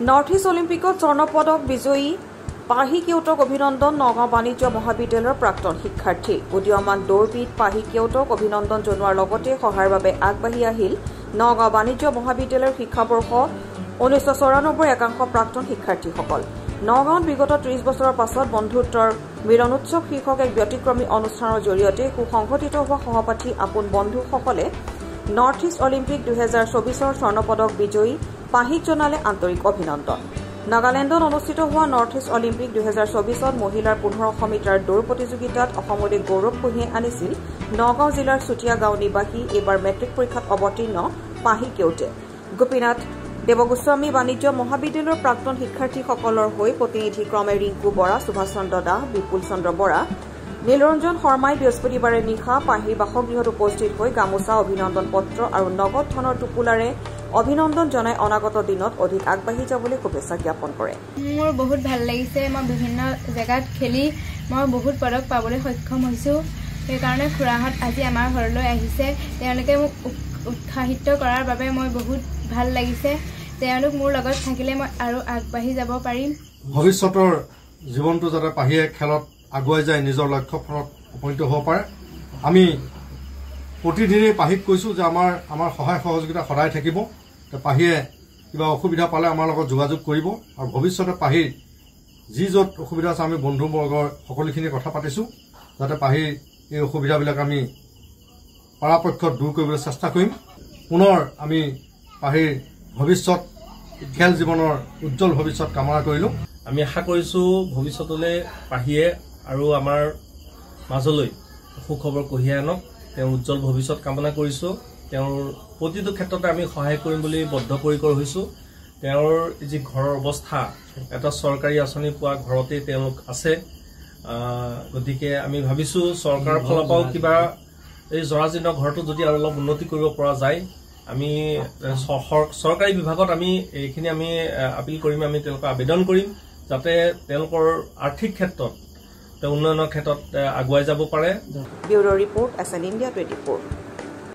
north east অলিম্পিকত স্বৰ্ণপদক বিজয়ী পাহি কেউটক অভিনন্দন নগাঁও বাণিজ্য মহাবিদ্যালয়ৰ প্ৰাক্তন শিক্ষাৰ্থী উদীয়মান দৌৰবিদ পাহি কেউটক অভিনন্দন জনোৱাৰ লগতে সহায়ৰ বাবে আগবাঢ়ি আহিল নগাঁও বাণিজ্য মহাবিদ্যালয়ৰ শিক্ষাবৰ্ষ 1994 একাংশ প্ৰাক্তন শিক্ষাৰ্থীসকল নগাঁৱত বিগত 30 বছৰৰ পাছত বন্ধুত্বৰ মিলন উৎসৱ শীৰ্ষক এক ব্যতিক্ৰমী অনুষ্ঠানৰ জৰিয়তে সুসংগঠিত হোৱা সহপাঠী আপোন বন্ধুসকলে নৰ্থ ইষ্ট অলিম্পিক 2024ৰ স্বৰ্ণপদক বিজয়ী পাহিক জনালে আন্তৰিক অভিনন্দন নাগালেণ্ডত অনুষ্ঠিত হোৱা নৰ্থ ইষ্ট অলিম্পিক 2024ত মহিলাৰ 1500 মিটাৰ দৌৰ প্ৰতিযোগিতাত অসমলৈ গৌৰৱ কঢ়িয়াই আনিছিল নগাঁও জিলাৰ চুটিয়া গাঁও নিবাসী এইবাৰ মেট্ৰিক পৰীক্ষাত অৱতীৰ্ণ পাহি কেউটে গোপীনাথ দেৱগোস্বামী বাণিজ্য মহাবিদ্যালয়ৰ প্ৰাক্তন শিক্ষাৰ্থীসকলৰ হৈ প্ৰতিনিধি ক্ৰমে ৰিংকু বৰা সুভাষ চন্দ্ৰ দাস বিপুল চন্দ্ৰ বৰা নীলৰঞ্জন শৰ্মাই বৃহস্পতিবাৰে নিশা পাহিৰ বাসগৃহত উপস্থিত হৈ গামোচা অভিনন্দন পত্ৰ আৰু নগদ ধনৰ টোপোলাৰে অভিনন্দন জনাই অনাগত দিনত অধিক আগবাঢ়ি যাবলৈ শুভেচ্ছা জ্ঞাপন কৰে মোৰ বহুত ভাল লাগিছে মই বিভিন্ন জায়গাত খেলি মই বহুত পদক পাবলৈ সক্ষম হৈছো সেইকাৰণে খুৰাহত আজি আমাৰ ঘৰলৈ আহিছে তেওঁলোকে মোক উৎসাহিত কৰাৰ বাবে মই বহুত ভাল লাগিছে তেওঁলোক মোৰ লগত থাকিলে মই আৰু আগবাঢ়ি যাব পাৰিম ভৱিষ্যতৰ জীৱনটো যাতে পাহিয়ে খেলত আগুৱাই যায় নিজৰ লক্ষ্যত উপনীত হ'ব পাৰে আমি প্ৰতিদিনে পাহিক কৈছো যে আমাৰ সহায় সহযোগিতা সদায় থাকিব পাহিয়ে কিবা অসুবিধা পালে আমাৰ লগত যোগাযোগ কৰিব আৰু ভৱিষ্যতে পাহিৰ যি য'ত অসুবিধা আছে আমি বন্ধুবৰ্গৰ সকলোখিনি কথা পাতিছো যাতে পাহিৰ এই অসুবিধাবিলাক আমি পৰাপক্ষত দূৰ কৰিবলৈ চেষ্টা কৰিম পুনৰ আমি পাহিৰ ভৱিষ্যত খেল জীৱনৰ উজ্জ্বল ভৱিষ্যত কামনা কৰিলো আমি আশা কৰিছো ভৱিষ্যতলৈ পাহিয়ে আৰু আমাৰ মাজলৈ সুখবৰ কঢ়িয়াই আনক তেওঁৰ উজ্জ্বল ভৱিষ্যত কামনা কৰিছো তেওঁৰ প্ৰতিটো ক্ষেত্ৰতে আমি সহায় কৰিম বুলি বদ্ধপৰিকৰ হৈছো তেওঁৰ যি ঘৰৰ অৱস্থা এটা চৰকাৰী আঁচনি পোৱা ঘৰতে তেওঁলোক আছে গতিকে আমি ভাবিছো চৰকাৰৰ ফালৰ পৰাও কিবা এই জৰাজীৰ্ণ ঘৰটো যদি আৰু অলপ উন্নতি কৰিব পৰা যায় আমি চৰকাৰী বিভাগত আমি এইখিনি আমি আপিল কৰিম আমি তেওঁলোকক আবেদন কৰিম যাতে তেওঁলোকৰ আৰ্থিক ক্ষেত্ৰত উন্নয়নৰ ক্ষেত্ৰত আগুৱাই যাব পাৰে ব্যুৰ' ৰিপৰ্ট SN India 24